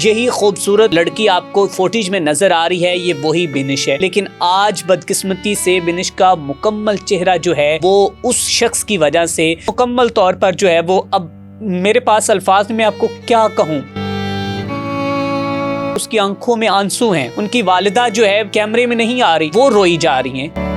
یہی خوبصورت لڑکی آپ کو فوٹیج میں نظر آ رہی ہے، یہ وہی بنش ہے، لیکن آج بدقسمتی سے بنش کا مکمل چہرہ جو ہے وہ اس شخص کی وجہ سے مکمل طور پر جو ہے وہ اب میرے پاس الفاظ میں آپ کو کیا کہوں، اس کی آنکھوں میں آنسو ہیں، ان کی والدہ جو ہے کیمرے میں نہیں آ رہی، وہ روئی جا رہی ہیں۔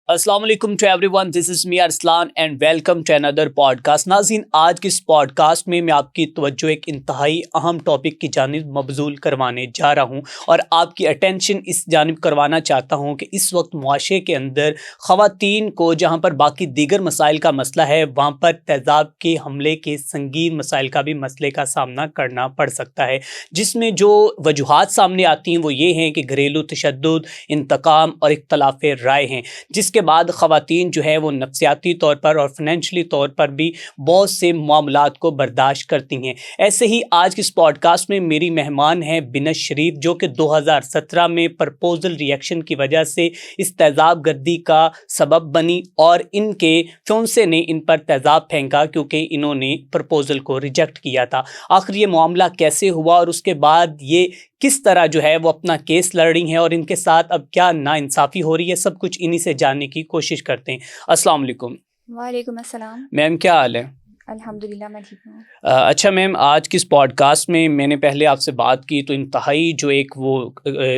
السلام علیکم to everyone, this is me Arslan and welcome to Andar podcast. ناظرین، آج کی اس پوڈ کاسٹ میں آپ کی توجہ ایک انتہائی اہم ٹاپک کی جانب مبذول کروانے جا رہا ہوں، اور آپ کی اٹینشن اس جانب کروانا چاہتا ہوں کہ اس وقت معاشرے کے اندر خواتین کو جہاں پر باقی دیگر مسائل کا مسئلہ ہے، وہاں پر تیزاب کے حملے کے سنگین مسائل کا بھی مسئلے کا سامنا کرنا پڑ سکتا ہے، جس میں جو وجوہات سامنے آتی ہیں وہ یہ ہیں کہ گھریلو تشدد، انتقام اور اختلاف رائے ہیں، جس کے بعد خواتین جو ہے وہ نفسیاتی طور پر اور فائنینشلی طور پر بھی بہت سے معاملات کو برداشت کرتی ہیں۔ ایسے ہی آج کی اس پوڈ کاسٹ میں میری مہمان ہیں بنش شریف، جو کہ 2017 میں پرپوزل ری ایکشن کی وجہ سے اس تیزاب گردی کا سبب بنی، اور ان کے فیونسے نے ان پر تیزاب پھینکا کیونکہ انہوں نے پرپوزل کو ریجیکٹ کیا تھا۔ آخر یہ معاملہ کیسے ہوا اور اس کے بعد یہ کس طرح جو ہے وہ اپنا کیس لڑ رہی ہیں اور ان کے ساتھ اب کیا ناانصافی ہو رہی ہے، سب کچھ انہی سے جاننے کی کوشش کرتے ہیں۔ السلام علیکم۔ وعلیکم السلام۔ میم کیا حال ہے؟ الحمدللہ میں ٹھیک ہوں۔ اچھا میم، آج کی اس پوڈ کاسٹ میں نے پہلے آپ سے بات کی تو انتہائی جو ایک وہ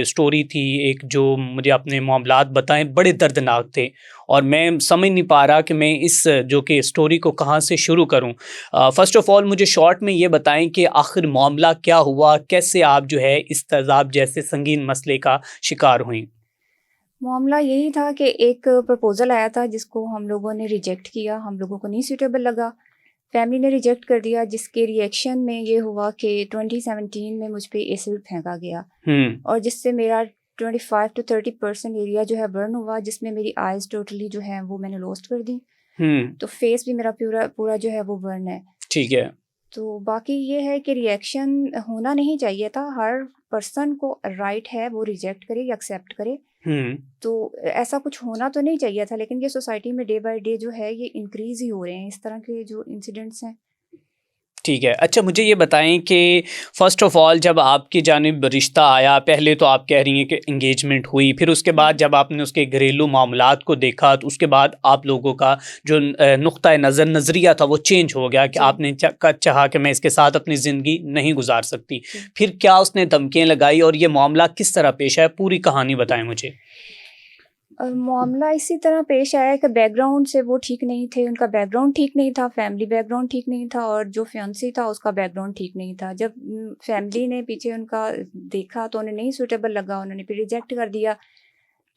سٹوری تھی، ایک جو مجھے اپنے معاملات بتائیں بڑے دردناک تھے، اور میں سمجھ نہیں پا رہا کہ میں اس جو کہ سٹوری کو کہاں سے شروع کروں۔ فرسٹ آف آل مجھے شارٹ میں یہ بتائیں کہ آخر معاملہ کیا ہوا، کیسے آپ جو ہے اس تیزاب جیسے سنگین مسئلے کا شکار ہوئیں؟ معاملہ یہی تھا کہ ایک پرپوزل آیا تھا جس کو ہم لوگوں نے ریجیکٹ کیا، ہم لوگوں کو نہیں سوٹیبل لگا، فیملی نے ریجیکٹ کر دیا، جس کے ری ایکشن میں یہ ہوا کہ 2017 میں مجھ پہ ایسڈ پھینکا گیا، اور جس سے میرا 25 to 30% ایریا جو ہے برن ہوا، جس میں میری آئیز ٹوٹلی جو ہے وہ میں نے لوسٹ کر دی، تو فیس بھی میرا پورا جو ہے وہ برن ہے۔ ٹھیک ہے۔ تو باقی یہ ہے کہ ری ایکشن ہونا نہیں چاہیے تھا، ہر پرسن کو رائٹ ہے وہ ریجیکٹ کرے یا ایکسیپٹ کرے، تو ایسا کچھ ہونا تو نہیں چاہیے تھا، لیکن یہ سوسائٹی میں ڈے بائی ڈے جو ہے یہ انکریز ہی ہو رہے ہیں اس طرح کے جو انسیڈنٹس ہیں۔ ٹھیک ہے۔ اچھا مجھے یہ بتائیں کہ فرسٹ آف آل جب آپ کی جانب رشتہ آیا، پہلے تو آپ کہہ رہی ہیں کہ انگیجمنٹ ہوئی، پھر اس کے بعد جب آپ نے اس کے گھریلو معاملات کو دیکھا تو اس کے بعد آپ لوگوں کا جو نقطۂ نظریہ تھا وہ چینج ہو گیا کہ آپ نے چاہا کہ میں اس کے ساتھ اپنی زندگی نہیں گزار سکتی، پھر کیا اس نے دھمکیاں لگائی اور یہ معاملہ کس طرح پیش آیا؟ پوری کہانی بتائیں مجھے۔ معاملہ اسی طرح پیش آیا کہ بیک گراؤنڈ سے وہ ٹھیک نہیں تھے، ان کا بیک گراؤنڈ ٹھیک نہیں تھا، فیملی بیک گراؤنڈ ٹھیک نہیں تھا، اور جو فیانسی تھا اس کا بیک گراؤنڈ ٹھیک نہیں تھا۔ جب فیملی نے پیچھے ان کا دیکھا تو انہیں نہیں سوٹیبل لگا، انہوں نے پھر ریجیکٹ کر دیا،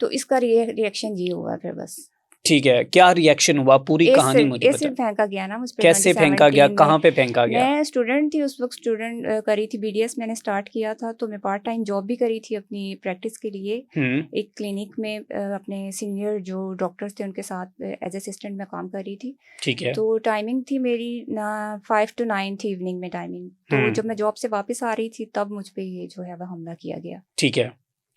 تو اس کا ری ایکشن یہ ہوا پھر بس۔ ٹھیک ہے، کیا ری ایکشن ہوا؟ پوری کہانی مجھے بتائیں۔ ایسڈ پھینکا گیا نا مجھ پہ۔ کیسے پھینکا گیا؟ کہاں پہ پھینکا گیا؟ میں اسٹوڈنٹ تھی اس وقت، اسٹوڈنٹ کری تھی بی ڈی ایس میں نے اسٹارٹ کیا تھا، تو میں پارٹ ٹائم جاب بھی کری تھی اپنی پریکٹس کے لیے، ایک کلینک میں اپنے سینئر جو ڈاکٹرس تھے ان کے ساتھ ایز اسسٹنٹ میں کام کر رہی تھی۔ ٹھیک ہے۔ تو ٹائمنگ تھی میری 5 to 9 تھی ایوننگ میں ٹائمنگ، تو جب میں جاب سے واپس آ رہی تھی تب مجھ پہ یہ جو ہے وہ حملہ کیا گیا۔ ٹھیک ہے،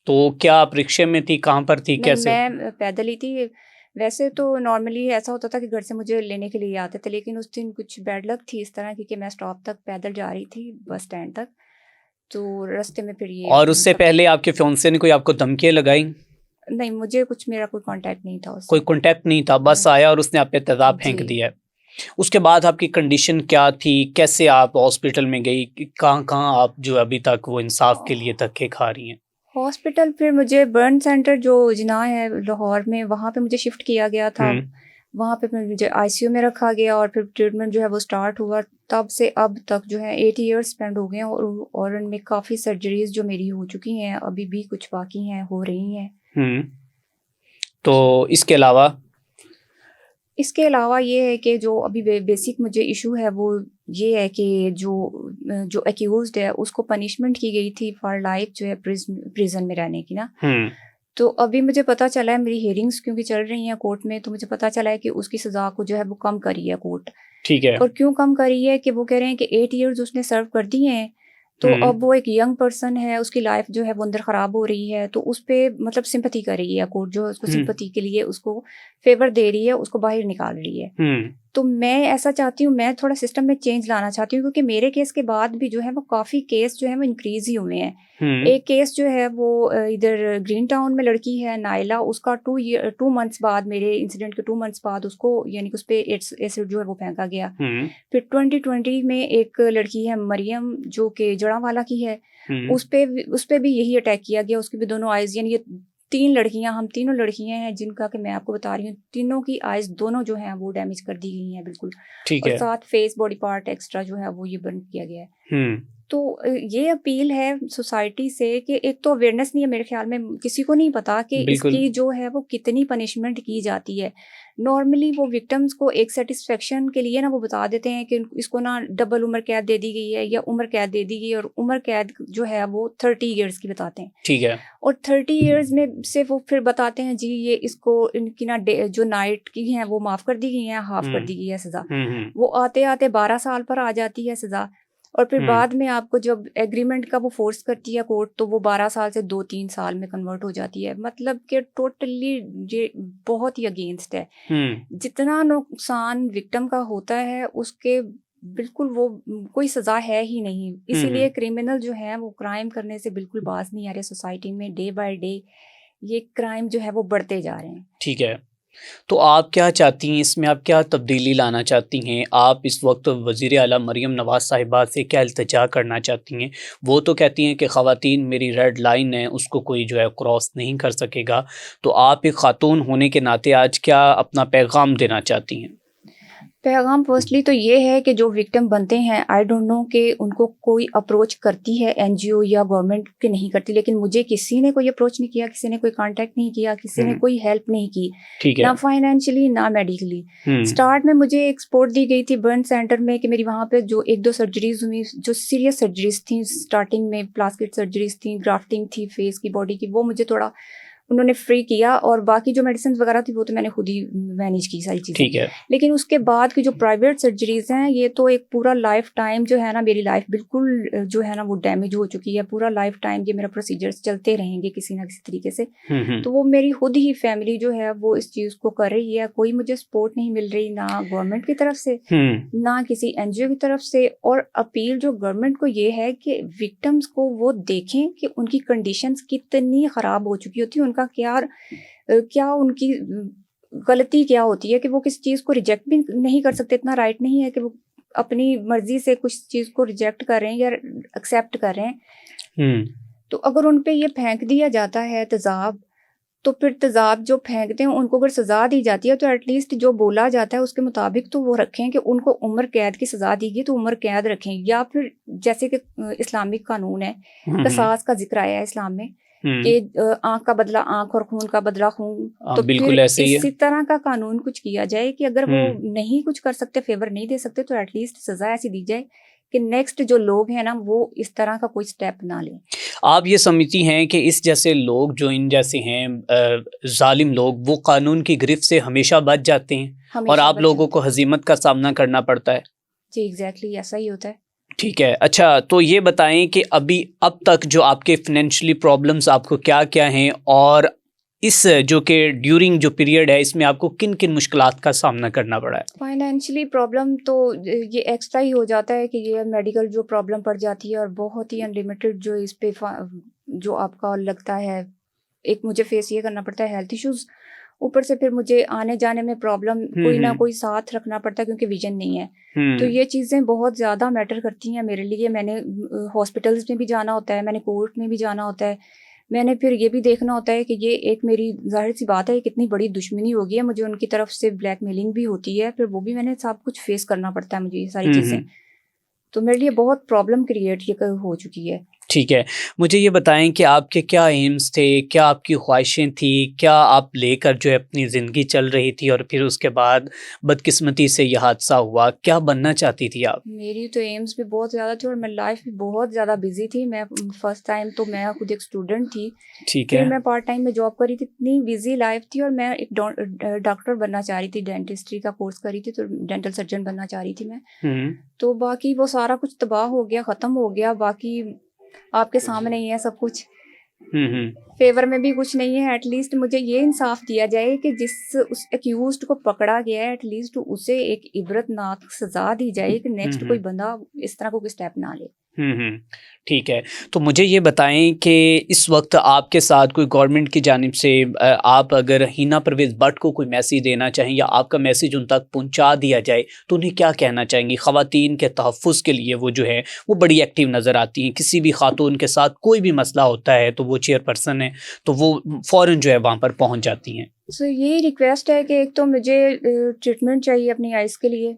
تو کیا آپ رکشے میں تھی؟ کہاں پر تھی؟ کیسے؟ میں پیدل ہی تھی۔ ویسے تو نارملی ایسا ہوتا تھا کہ گھر سے مجھے لینے کے لیے آتے تھے، لیکن اس دن کچھ بیڈ لک تھی اس طرح کی کہ میں اسٹاپ تک پیدل جا رہی تھی، بس اسٹینڈ تک، تو رستے میں پھر یہ۔ اور اس سے پہلے آپ کے فیونسے نے کوئی آپ کو دھمکیاں لگائی؟ نہیں، مجھے کچھ، میرا کوئی کانٹیکٹ نہیں تھا اس سے۔ کوئی کانٹیکٹ نہیں تھا، بس آیا اور اس نے آپ پہ تیزاب پھینک دیا۔ اس کے بعد آپ کی کنڈیشن کیا تھی؟ کیسے آپ ہاسپٹل میں گئی؟ کہاں آپ جو ابھی تک وہ انصاف کے لیے دھکے کھا رہی ہیں؟ ہاسپٹل پھر مجھے برن سینٹر جو جناح ہے لاہور میں، وہاں پہ مجھے شفٹ کیا گیا تھا، وہاں پہ مجھے آئی سی یو میں رکھا گیا، اور پھر ٹریٹمنٹ جو ہے وہ اسٹارٹ ہوا۔ تب سے اب تک جو ہے 8 years اسپینڈ ہو گئے ہیں، اور ان میں کافی سرجریز جو میری ہو چکی ہیں، ابھی بھی کچھ باقی ہیں، ہو رہی ہیں۔ تو اس کے علاوہ یہ ہے کہ جو ابھی بیسک مجھے ایشو ہے وہ یہ ہے کہ جو ایکیوزڈ ہے اس کو پنشمنٹ کی گئی تھی فار لائف جو ہے پریزن میں رہنے کی نا، تو ابھی مجھے پتہ چلا ہے، میری ہیئرنگس کیونکہ چل رہی ہیں کورٹ میں، تو مجھے پتہ چلا ہے کہ اس کی سزا کو جو ہے وہ کم کری ہے کورٹ۔ ٹھیک ہے۔ اور کیوں کم کری ہے کہ وہ کہہ رہے ہیں کہ 8 years اس نے سرو کر دیے ہیں، تو اب وہ ایک ینگ پرسن ہے، اس کی لائف جو ہے وہ اندر خراب ہو رہی ہے، تو اس پہ مطلب سمپتھی کر رہی ہے کورٹ، جو اس کو سمپتھی کے لیے اس کو فیور دے رہی ہے، اس کو باہر نکال رہی ہے۔ تو میں ایسا چاہتی ہوں, میں تھوڑا سسٹم میں چینج لانا چاہتی ہوں, کیونکہ میرے کیس کے بعد بھی جو ہے وہ کافی کیس جو ہے وہ انکریز ہی ہوئے ہیں. ایک کیس جو ہے وہ ادھر گرین ٹاؤن میں لڑکی ہے نائلہ, اس کا 2 months بعد, میرے انسیڈنٹ کے 2 months بعد اس کو یعنی کہ اس پہ ایسڈ جو ہے وہ پھینکا گیا. پھر 2020 میں ایک لڑکی ہے مریم جو کہ جڑاں والا کی ہے, اس پہ بھی یہی اٹیک کیا گیا. اس کی بھی دونوں آئیز, یعنی یہ 3 لڑکیاں, ہم تینوں لڑکیاں ہیں جن کا کہ میں آپ کو بتا رہی ہوں, تینوں کی آئیز دونوں جو ہیں وہ ڈیمیج کر دی گئی ہیں بالکل, اور ساتھ فیس باڈی پارٹ ایکسٹرا جو ہے وہ یہ برن کیا گیا ہے. تو یہ اپیل ہے سوسائٹی سے کہ ایک تو اویئرنیس نہیں ہے میرے خیال میں, کسی کو نہیں پتا کہ اس کی جو ہے وہ کتنی پنشمنٹ کی جاتی ہے. نارملی وہ وکٹمس کو ایک سیٹسفیکشن کے لیے نا وہ بتا دیتے ہیں کہ اس کو نا ڈبل عمر قید دے دی گئی ہے یا عمر قید دے دی گئی ہے, اور عمر قید جو ہے وہ 30 years کی بتاتے ہیں. ٹھیک ہے. اور 30 years میں سے وہ پھر بتاتے ہیں جی یہ اس کو ان کی نا جو نائٹ کی ہیں وہ معاف کر دی گئی ہیں, ہاف کر دی گئی ہے سزا. وہ آتے آتے 12 سال پر آ جاتی ہے سزا, اور پھر بعد میں آپ کو جب ایگریمنٹ کا وہ فورس کرتی ہے کورٹ تو وہ 12 سال سے 2-3 سال میں کنورٹ ہو جاتی ہے. مطلب کہ ٹوٹلی یہ بہت ہی اگینسٹ ہے. جتنا نقصان وکٹم کا ہوتا ہے اس کے بالکل وہ کوئی سزا ہے ہی نہیں. اسی لیے کرمنل جو ہے وہ کرائم کرنے سے بالکل باز نہیں آ رہے سوسائٹی میں. ڈے بائی ڈے یہ کرائم جو ہے وہ بڑھتے جا رہے ہیں. ٹھیک ہے, تو آپ کیا چاہتی ہیں اس میں, آپ کیا تبدیلی لانا چاہتی ہیں؟ آپ اس وقت وزیر اعلیٰ مریم نواز صاحبہ سے کیا التجا کرنا چاہتی ہیں؟ وہ تو کہتی ہیں کہ خواتین میری ریڈ لائن ہے, اس کو کوئی جو ہے کراس نہیں کر سکے گا. تو آپ ایک خاتون ہونے کے ناطے آج کیا اپنا پیغام دینا چاہتی ہیں؟ پیغام فرسٹلی تو یہ ہے کہ جو وکٹم بنتے ہیں, آئی ڈونٹ نو کہ ان کو کوئی اپروچ کرتی ہے این جی او یا گورنمنٹ کہ نہیں کرتی, لیکن مجھے کسی نے کوئی اپروچ نہیں کیا, کسی نے کوئی کانٹیکٹ نہیں کیا, کسی نے کوئی ہیلپ نہیں کی, نہ فائنینشلی نہ میڈیکلی. اسٹارٹ میں مجھے ایک سپورٹ دی گئی تھی برن سینٹر میں کہ میری وہاں پہ جو 1-2 سرجریز ہوئی جو سیریس سرجریز تھیں, اسٹارٹنگ میں پلاسٹک سرجریز تھیں, گرافٹنگ تھی فیس کی باڈی کی, وہ مجھے تھوڑا انہوں نے فری کیا, اور باقی جو میڈیسنز وغیرہ تھی وہ تو میں نے خود ہی مینیج کی ساری چیزیں. ٹھیک ہے. لیکن اس کے بعد کی جو پرائیویٹ سرجریز ہیں یہ تو ایک پورا لائف ٹائم جو ہے نا, میری لائف بالکل جو ہے نا وہ ڈیمیج ہو چکی ہے. پورا لائف ٹائم یہ میرا پروسیجرز چلتے رہیں گے کسی نہ کسی طریقے سے. تو وہ میری خود ہی فیملی جو ہے وہ اس چیز کو کر رہی ہے. کوئی مجھے سپورٹ نہیں مل رہی, نہ گورنمنٹ کی طرف سے نہ کسی این جی او کی طرف سے. اور اپیل جو گورنمنٹ کو یہ ہے کہ وکٹمس کو وہ دیکھیں کہ ان کی کنڈیشنز کتنی خراب ہو چکی ہوتی ہیں, ان کا کیا ان کی غلطی کیا ہوتی ہے کہ وہ کسی چیز کو ریجیکٹ بھی نہیں کر سکتے. اتنا رائٹ نہیں ہے کہ وہ اپنی مرضی سے کچھ چیز کو ریجیکٹ کر رہے ہیں یا ایکسیپٹ کر رہے ہیں. تو اگر ان پہ یہ پھینک دیا جاتا ہے تیزاب, تو پھر تیزاب جو پھینکتے ہیں ان کو اگر سزا دی جاتی ہے تو ایٹ لیسٹ جو بولا جاتا ہے اس کے مطابق تو وہ رکھیں کہ ان کو عمر قید کی سزا دی گئی تو عمر قید رکھیں, یا پھر جیسے کہ اسلامک قانون ہے, قصاص کا ذکر آیا ہے اسلام میں کہ آنکھ کا بدلہ آنکھ اور خون کا بدلہ خون. تو پھر اسی طرح کا قانون کچھ کیا جائے کہ اگر وہ نہیں کچھ کر سکتے, فیور نہیں دے سکتے, تو ایٹ لیسٹ سزا ایسی دی جائے کہ نیکسٹ جو لوگ ہیں نا وہ اس طرح کا کوئی سٹیپ نہ لیں. آپ یہ سمجھتی ہیں کہ اس جیسے لوگ جو ان جیسے ہیں ظالم لوگ, وہ قانون کی گرفت سے ہمیشہ بچ جاتے ہیں اور آپ لوگوں کو ہزیمت کا سامنا کرنا پڑتا ہے؟ جی ایگزیکٹلی ایسا ہی ہوتا ہے. ٹھیک ہے. اچھا, تو یہ بتائیں کہ اب تک جو آپ کے فائنینشلی پرابلمس آپ کو کیا کیا ہیں, اور اس جو کہ ڈیورنگ جو پیریڈ ہے اس میں آپ کو کن کن مشکلات کا سامنا کرنا پڑا ہے؟ فائنینشلی پرابلم تو یہ ایکسٹرا ہی ہو جاتا ہے کہ یہ میڈیکل جو پرابلم پڑ جاتی ہے, اور بہت ہی انلمیٹڈ جو اس پہ جو آپ کا لگتا ہے, ایک مجھے فیس یہ کرنا پڑتا ہے ہیلتھ ایشوز, اوپر سے پھر مجھے آنے جانے میں پرابلم, کوئی نہ کوئی ساتھ رکھنا پڑتا ہے کیونکہ ویژن نہیں ہے. تو یہ چیزیں بہت زیادہ میٹر کرتی ہیں میرے لیے. میں نے ہاسپٹلس میں بھی جانا ہوتا ہے, میں نے کورٹ میں بھی جانا ہوتا ہے, میں نے پھر یہ بھی دیکھنا ہوتا ہے کہ یہ ایک میری ظاہر سی بات ہے کتنی بڑی دشمنی ہوگی ہے, مجھے ان کی طرف سے بلیک میلنگ بھی ہوتی ہے, پھر وہ بھی میں نے سب کچھ فیس کرنا پڑتا ہے مجھے یہ ساری چیزیں. تو میرے لیے بہت پرابلم کریٹ یہ ہو چکی ہے. ٹھیک ہے. مجھے یہ بتائیں کہ آپ کے کیا ایمز تھے, کیا آپ کی خواہشیں تھیں, کیا آپ لے کر جو ہے اپنی زندگی چل رہی تھی, اور پھر اس کے بعد بدقسمتی سے یہ حادثہ ہوا, کیا بننا چاہتی تھی آپ؟ میری تو ایمز بھی بہت زیادہ تھی اور میں لائف بھی بہت زیادہ بزی تھی. میں فرسٹ ٹائم تو میں خود ایک اسٹوڈنٹ تھی, ٹھیک ہے, پھر میں پارٹ ٹائم میں جاب کری تھی. اتنی بزی لائف تھی, اور میں ایک ڈاکٹر بننا چاہ رہی تھی, ڈینٹسٹری کا کورس کری تھی, تو ڈینٹل سرجن بننا چاہ رہی تھی میں. تو باقی وہ سارا کچھ تباہ ہو گیا, ختم ہو گیا. باقی آپ کے سامنے ہی ہے سب کچھ. فیور میں بھی کچھ نہیں ہے. ایٹ لیسٹ مجھے یہ انصاف دیا جائے کہ جس اس ایکیوزڈ کو پکڑا گیا ہے ایٹ لیسٹ اسے ایک عبرت ناک سزا دی جائے کہ نیکسٹ کوئی بندہ اس طرح کو کوئی اسٹیپ نہ لے. ٹھیک ہے. تو مجھے یہ بتائیں کہ اس وقت آپ کے ساتھ کوئی گورنمنٹ کی جانب سے آپ اگر ہینا پرویز بٹ کو کوئی میسیج دینا چاہیں یا آپ کا میسیج ان تک پہنچا دیا جائے تو انہیں کیا کہنا چاہیں گی؟ خواتین کے تحفظ کے لیے وہ جو ہے وہ بڑی ایکٹیو نظر آتی ہیں. کسی بھی خاتون کے ساتھ کوئی بھی مسئلہ ہوتا ہے تو وہ چیئر پرسن ہے تو وہ فوراً جو ہے وہاں پر پہنچ جاتی ہیں. سو یہ ریکویسٹ ہے کہ ایک تو مجھے ٹریٹمنٹ چاہیے اپنی آئز کے لیے.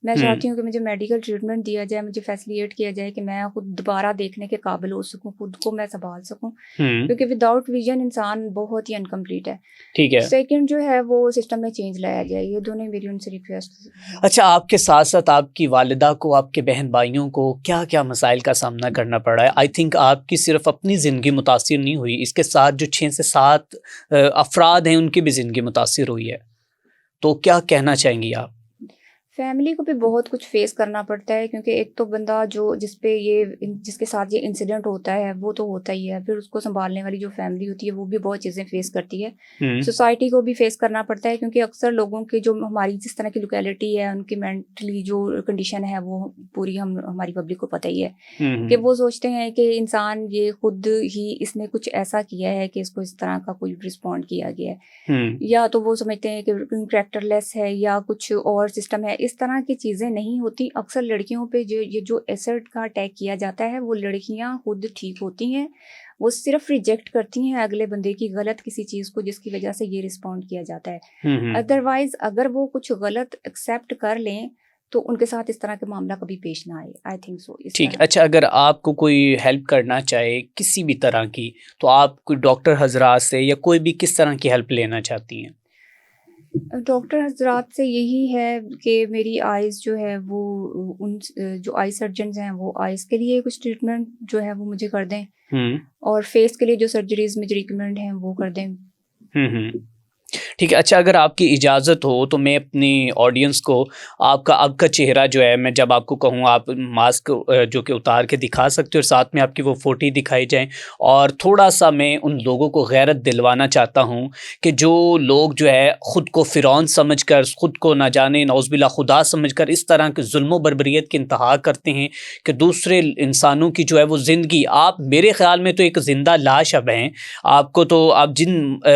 میں چاہتی ہوں کہ مجھے میڈیکل ٹریٹمنٹ دیا جائے, مجھے فیسیلیٹ کیا جائے کہ میں خود دوبارہ دیکھنے کے قابل ہو سکوں, خود کو میں سنبھال سکوں, کیونکہ وداؤٹ ویژن انسان بہت ہی انکمپلیٹ ہے. ٹھیک ہے. سیکنڈ جو ہے وہ سسٹم میں چینج لایا جائے. یہ دونوں میری ان سے ریکویسٹ. اچھا, آپ کے ساتھ ساتھ آپ کی والدہ کو, آپ کے بہن بھائیوں کو کیا کیا مسائل کا سامنا کرنا پڑ رہا ہے؟ آئی تھنک آپ کی صرف اپنی زندگی متاثر نہیں ہوئی, اس کے ساتھ جو 6 سے 7 افراد ہیں ان کی بھی زندگی متاثر ہوئی ہے, تو کیا کہنا چاہیں گی آپ؟ فیملی کو بھی بہت کچھ فیس کرنا پڑتا ہے, کیونکہ ایک تو بندہ جس کے ساتھ یہ انسیڈنٹ ہوتا ہے وہ تو ہوتا ہی ہے, پھر اس کو سنبھالنے والی جو فیملی ہوتی ہے وہ بھی بہت چیزیں فیس کرتی ہے. سوسائٹی کو بھی فیس کرنا پڑتا ہے, کیونکہ اکثر لوگوں کی جو ہماری جس طرح کی لوکیلٹی ہے ان کی مینٹلی جو کنڈیشن ہے وہ پوری ہماری پبلک کو پتہ ہی ہے کہ وہ سوچتے ہیں کہ انسان یہ خود ہی اس نے کچھ ایسا کیا ہے کہ اس کو اس طرح کا کوئی رسپونڈ کیا گیا ہے, یا تو وہ سمجھتے ہیں کہ کریکٹر لیس ہے یا کچھ اور سسٹم ہے. اس طرح کی چیزیں نہیں ہوتی. اکثر لڑکیوں پہ جو ایسڈ کا اٹیک کیا جاتا ہے وہ لڑکیاں خود ٹھیک ہوتی ہیں, وہ صرف ریجیکٹ کرتی ہیں اگلے بندے کی غلط کسی چیز کو جس کی وجہ سے یہ رسپونڈ کیا جاتا ہے. ادروائز اگر وہ کچھ غلط ایکسیپٹ کر لیں تو ان کے ساتھ اس طرح کے معاملہ کبھی پیش نہ آئے. I think so. ٹھیک. اچھا, اگر آپ کو کوئی ہیلپ کرنا چاہے کسی بھی طرح کی تو آپ کوئی ڈاکٹر حضرات سے یا کوئی بھی کس طرح کی ہیلپ لینا چاہتی ہیں؟ ڈاکٹر حضرات سے یہی ہے کہ میری آئز جو ہے وہ ان جو آئی سرجنز ہیں وہ آئز کے لیے کچھ ٹریٹمنٹ جو ہے وہ مجھے کر دیں, اور فیس کے لیے جو سرجریز مجھے ریکمینڈ ہیں وہ کر دیں. ٹھیک ہے. اچھا, اگر آپ کی اجازت ہو تو میں اپنی آڈینس کو آپ کا چہرہ جو ہے, میں جب آپ کو کہوں آپ ماسک جو کہ اتار کے دکھا سکتے ہو, اور ساتھ میں آپ کی وہ فوٹو دکھائی جائیں, اور تھوڑا سا میں ان لوگوں کو غیرت دلوانا چاہتا ہوں کہ جو لوگ جو ہے خود کو فرعون سمجھ کر, خود کو نہ جانے نعوذ باللہ خدا سمجھ کر اس طرح کے ظلم و بربریت کی انتہا کرتے ہیں کہ دوسرے انسانوں کی جو ہے وہ زندگی, آپ میرے خیال میں تو ایک زندہ لاش اب ہیں. آپ کو تو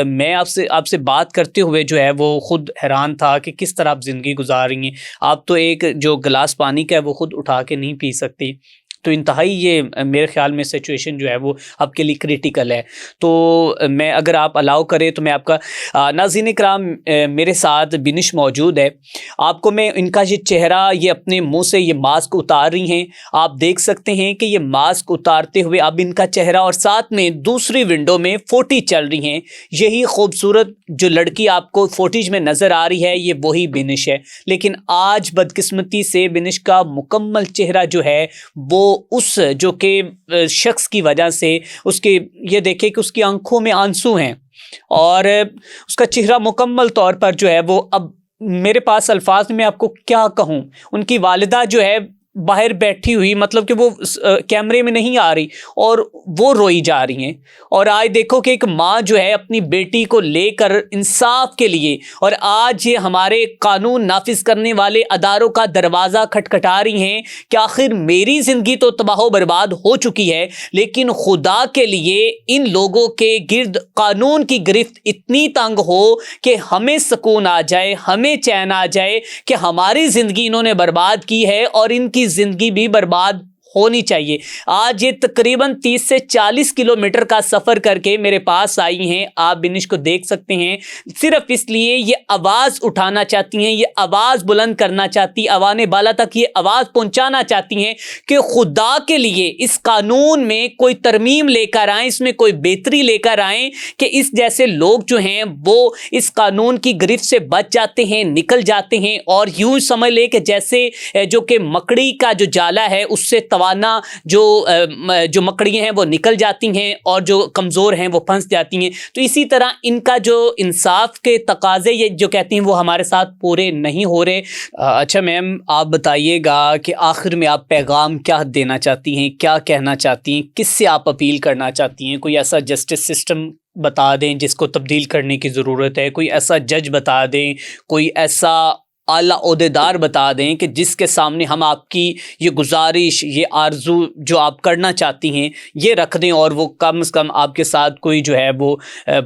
میں آپ سے بات کرتے ہوئے جو ہے وہ خود حیران تھا کہ کس طرح آپ زندگی گزار رہی ہیں. آپ تو ایک جو گلاس پانی کا ہے وہ خود اٹھا کے نہیں پی سکتی, تو انتہائی یہ میرے خیال میں سچویشن جو ہے وہ آپ کے لیے کریٹیکل ہے. تو میں اگر آپ الاؤ کریں تو میں آپ کا, ناظرین کرام میرے ساتھ بنش موجود ہے. آپ کو میں ان کا یہ چہرہ, یہ اپنے منہ سے یہ ماسک اتار رہی ہیں, آپ دیکھ سکتے ہیں کہ یہ ماسک اتارتے ہوئے اب ان کا چہرہ, اور ساتھ میں دوسری ونڈو میں فوٹی چل رہی ہیں. یہی خوبصورت جو لڑکی آپ کو فوٹیج میں نظر آ رہی ہے یہ وہی بنش ہے. لیکن آج بدقسمتی سے بنش کا مکمل چہرہ جو ہے وہ اس جو کہ شخص کی وجہ سے اس کے, یہ دیکھیں کہ اس کی آنکھوں میں آنسو ہیں, اور اس کا چہرہ مکمل طور پر جو ہے وہ, اب میرے پاس الفاظ میں آپ کو کیا کہوں. ان کی والدہ جو ہے باہر بیٹھی ہوئی, مطلب کہ وہ کیمرے میں نہیں آ رہی اور وہ روئی جا رہی ہیں. اور آج دیکھو کہ ایک ماں جو ہے اپنی بیٹی کو لے کر انصاف کے لیے, اور آج یہ ہمارے قانون نافذ کرنے والے اداروں کا دروازہ کھٹکھٹا رہی ہیں کہ آخر میری زندگی تو تباہ و برباد ہو چکی ہے, لیکن خدا کے لیے ان لوگوں کے گرد قانون کی گرفت اتنی تنگ ہو کہ ہمیں سکون آ جائے, ہمیں چین آ جائے کہ ہماری زندگی انہوں نے برباد کی ہے اور ان کی زندگی بھی برباد ہونی چاہیے. آج یہ تقریباً 30 سے 40 کلومیٹر کا سفر کر کے میرے پاس آئی ہیں. آپ بنش کو دیکھ سکتے ہیں, صرف اس لیے یہ آواز اٹھانا چاہتی ہیں, یہ آواز بلند کرنا چاہتی, عوان بالا تک یہ آواز پہنچانا چاہتی ہیں کہ خدا کے لیے اس قانون میں کوئی ترمیم لے کر آئیں, اس میں کوئی بہتری لے کر آئیں کہ اس جیسے لوگ جو ہیں وہ اس قانون کی گرفت سے بچ جاتے ہیں, نکل جاتے ہیں, اور یوں سمجھ لے کہ جیسے جو کہ مکڑی کا جو جالا ہے اس سے جوانہ جو مکڑیاں ہیں وہ نکل جاتی ہیں اور جو کمزور ہیں وہ پھنس جاتی ہیں. تو اسی طرح ان کا جو انصاف کے تقاضے یہ جو کہتی ہیں وہ ہمارے ساتھ پورے نہیں ہو رہے. اچھا میم آپ بتائیے گا کہ آخر میں آپ پیغام کیا دینا چاہتی ہیں, کیا کہنا چاہتی ہیں, کس سے آپ اپیل کرنا چاہتی ہیں؟ کوئی ایسا جسٹس سسٹم بتا دیں جس کو تبدیل کرنے کی ضرورت ہے, کوئی ایسا جج بتا دیں, کوئی ایسا اعلیٰ عہدیدار بتا دیں کہ جس کے سامنے ہم آپ کی یہ گزارش, یہ آرزو جو آپ کرنا چاہتی ہیں یہ رکھ دیں اور وہ کم از کم آپ کے ساتھ کوئی جو ہے وہ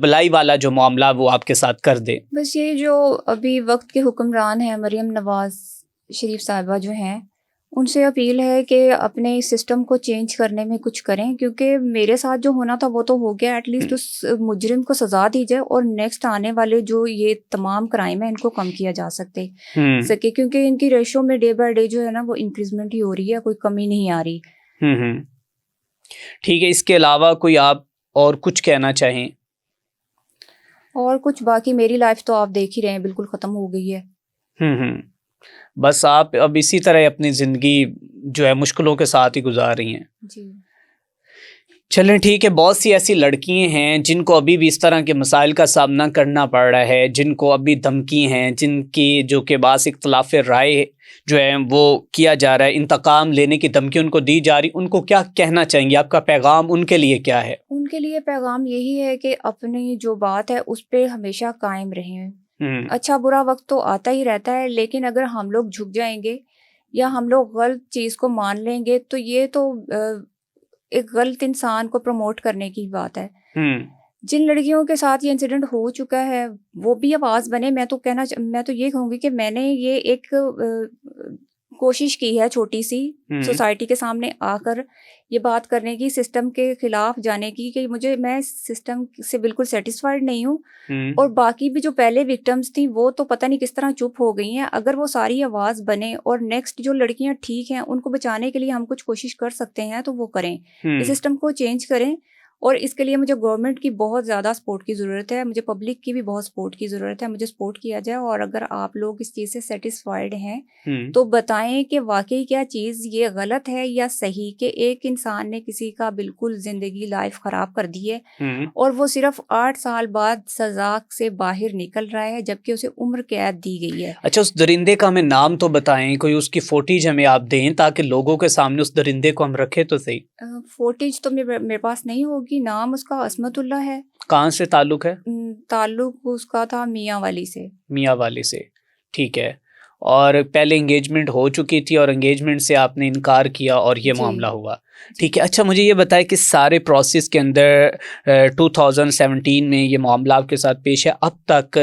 بلائی والا جو معاملہ وہ آپ کے ساتھ کر دے. بس یہ جو ابھی وقت کے حکمران ہیں مریم نواز شریف صاحبہ جو ہیں, ان سے اپیل ہے کہ اپنے اس سسٹم کو چینج کرنے میں کچھ کریں, کیونکہ میرے ساتھ جو ہونا تھا وہ تو ہو گیا, ایٹ لیسٹ اس مجرم کو سزا دی جائے اور نیکسٹ آنے والے جو یہ تمام کرائم ہیں ان کو کم کیا جا سکے, کیونکہ ان کی ریشو میں ڈے بائی ڈے جو ہے نا وہ انکریزمنٹ ہی ہو رہی ہے, کوئی کمی نہیں آ رہی. ٹھیک ہے, اس کے علاوہ کوئی آپ اور کچھ کہنا چاہیں؟ اور کچھ باقی میری لائف تو آپ دیکھ ہی رہے ہیں بالکل ختم ہو گئی ہے. بس آپ اب اسی طرح اپنی زندگی جو ہے مشکلوں کے ساتھ ہی گزار رہی ہیں. جی چلیں ٹھیک ہے. بہت سی ایسی لڑکیاں ہیں جن کو ابھی بھی اس طرح کے مسائل کا سامنا کرنا پڑ رہا ہے, جن کو ابھی دھمکی ہیں, جن کی جو کہ باعث اختلاف رائے جو ہے وہ کیا جا رہا ہے, انتقام لینے کی دھمکی ان کو دی جا رہی, ان کو کیا کہنا چاہیں گے؟ آپ کا پیغام ان کے لیے کیا ہے؟ ان کے لیے پیغام یہی ہے کہ اپنی جو بات ہے اس پہ ہمیشہ قائم رہیں. اچھا برا وقت تو آتا ہی رہتا ہے, لیکن اگر ہم لوگ جھک جائیں گے یا ہم لوگ غلط چیز کو مان لیں گے تو یہ تو ایک غلط انسان کو پروموٹ کرنے کی بات ہے. جن لڑکیوں کے ساتھ یہ انسیڈنٹ ہو چکا ہے وہ بھی آواز بنے. میں تو یہ کہوں گی کہ میں نے یہ ایک کوشش کی ہے چھوٹی سی سوسائٹی کے سامنے آ کر یہ بات کرنے کی, سسٹم کے خلاف جانے کی, کہ میں سسٹم سے بالکل سیٹسفائیڈ نہیں ہوں. اور باقی بھی جو پہلے وکٹمز تھیں وہ تو پتہ نہیں کس طرح چپ ہو گئی ہیں. اگر وہ ساری آواز بنے اور نیکسٹ جو لڑکیاں ٹھیک ہیں ان کو بچانے کے لیے ہم کچھ کوشش کر سکتے ہیں تو وہ کریں, اس سسٹم کو چینج کریں. اور اس کے لیے مجھے گورنمنٹ کی بہت زیادہ سپورٹ کی ضرورت ہے, مجھے پبلک کی بھی بہت سپورٹ کی ضرورت ہے. مجھے سپورٹ کیا جائے, اور اگر آپ لوگ اس چیز سے سیٹسفائیڈ ہیں تو بتائیں کہ واقعی کیا چیز یہ غلط ہے یا صحیح, کہ ایک انسان نے کسی کا بالکل زندگی لائف خراب کر دی ہے اور وہ صرف 8 سال بعد سزا سے باہر نکل رہا ہے جبکہ اسے عمر قید دی گئی ہے. اچھا اس درندے کا ہمیں نام تو بتائیں, کوئی اس کی فوٹیج ہمیں آپ دیں تاکہ لوگوں کے سامنے اس درندے کو ہم رکھیں تو صحیح. فوٹیج تو میرے پاس نہیں ہوگی. نام اس کا عصمت اللہ ہے. کہاں سے تعلق ہے؟ تعلق اس کا تھا میاں والی سے. میاں والی سے, ٹھیک ہے. اور پہلے انگیجمنٹ ہو چکی تھی اور انگیجمنٹ سے آپ نے انکار کیا اور یہ معاملہ ہوا, ٹھیک ہے. اچھا مجھے یہ بتائیں کہ سارے پروسیس کے اندر 2017 میں یہ معاملہ آپ کے ساتھ پیش ہے, اب تک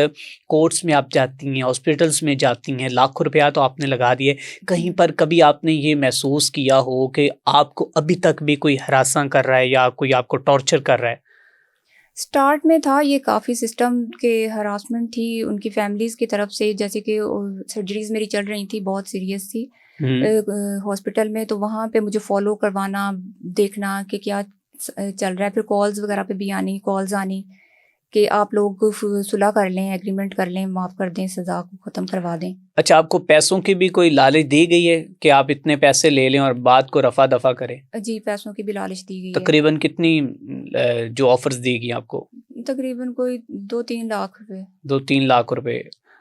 کورٹس میں آپ جاتی ہیں, ہاسپٹلس میں جاتی ہیں, لاکھوں روپیہ تو آپ نے لگا دیے, کہیں پر کبھی آپ نے یہ محسوس کیا ہو کہ آپ کو ابھی تک بھی کوئی ہراساں کر رہا ہے یا کوئی آپ کو ٹارچر کر رہا ہے؟ سٹارٹ میں تھا یہ کافی سسٹم کے ہراسمنٹ تھی ان کی فیملیز کی طرف سے, جیسے کہ سرجریز میری چل رہی تھی بہت سیریس تھی ہاسپٹل میں, تو وہاں پہ مجھے فالو کروانا, دیکھنا کہ کیا چل رہا ہے. پھر کالز وغیرہ پہ بھی کالز آنی کہ آپ لوگ صلح کر لیں, ایگریمنٹ کر لیں, معاف کر دیں, سزا کو ختم کروا دیں. اچھا آپ کو پیسوں کی بھی کوئی لالچ دی گئی ہے کہ آپ اتنے پیسے لے لیں اور بات کو رفع دفع کریں؟ جی پیسوں کی بھی لالچ دی گئی ہے. تقریباً کتنی جو آفرز دی گئی آپ کو؟ تقریباً کوئی 2-3 لاکھ روپے. 2-3 لاکھ روپے.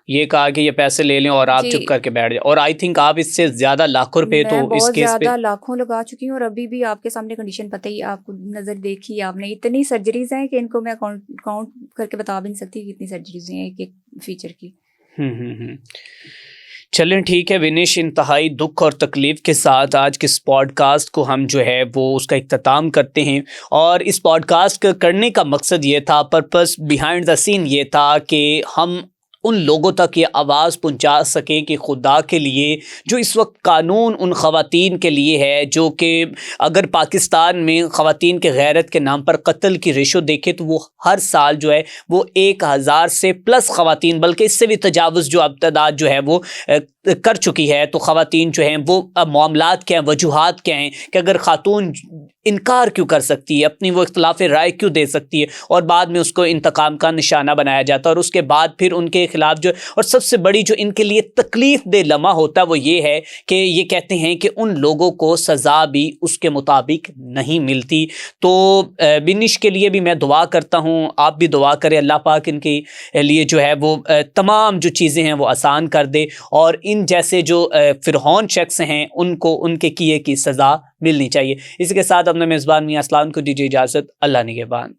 یہ کہا کہ یہ پیسے لے لیں اور آپ چپ کر کے بیٹھ جائیں, اور آئی تھنک آپ اس سے زیادہ لاکھوں روپے تو اس کیس پہ زیادہ لاکھوں لگا چکی ہوں. اور ابھی بھی آپ کے سامنے کنڈیشن پتہ ہی, آپ کو نظر دیکھی آپ نے, اتنی سرجریز ہیں کہ ان کو میں کاؤنٹ کر کے بتا بھی نہیں سکتی کتنی سرجریز ہیں ایک فیچر کی. چلیں ٹھیک ہے ونیش, انتہائی دکھ اور تکلیف کے ساتھ آج کے اس پوڈ کاسٹ کو ہم جو ہے وہ اس کا اختتام کرتے ہیں. اور اس پوڈ کاسٹ کرنے کا مقصد یہ تھا, پرپس بیہائنڈ دا سین یہ تھا کہ ہم ان لوگوں تک یہ آواز پہنچا سکیں کہ خدا کے لیے جو اس وقت قانون ان خواتین کے لیے ہے, جو کہ اگر پاکستان میں خواتین کے غیرت کے نام پر قتل کی ریشو دیکھے تو وہ ہر سال جو ہے وہ 1000 سے پلس خواتین, بلکہ اس سے بھی تجاوز جو اب تعداد جو ہے وہ کر چکی ہے. تو خواتین جو ہیں وہ معاملات کیا ہیں, وجوہات کیا ہیں کہ اگر خاتون انکار کیوں کر سکتی ہے, اپنی وہ اختلاف رائے کیوں دے سکتی ہے, اور بعد میں اس کو انتقام کا نشانہ بنایا جاتا ہے, اور اس کے بعد پھر ان کے خلاف جو، اور سب سے بڑی جو ان کے لیے تکلیف دہ لمحہ ہوتا ہے وہ یہ ہے کہ یہ کہتے ہیں کہ ان لوگوں کو سزا بھی اس کے مطابق نہیں ملتی. تو بنش کے لیے بھی میں دعا کرتا ہوں، آپ بھی دعا کریں، اللہ پاک ان کے لیے جو ہے وہ تمام جو چیزیں ہیں وہ آسان کر دے، اور ان جیسے جو فرعون شخص ہیں ان کو ان کے کیے کی سزا ملنی چاہیے. اسی کے ساتھ اپنے میزبان میاں اسلام کو دیجیے اجازت. اللہ نگہبان.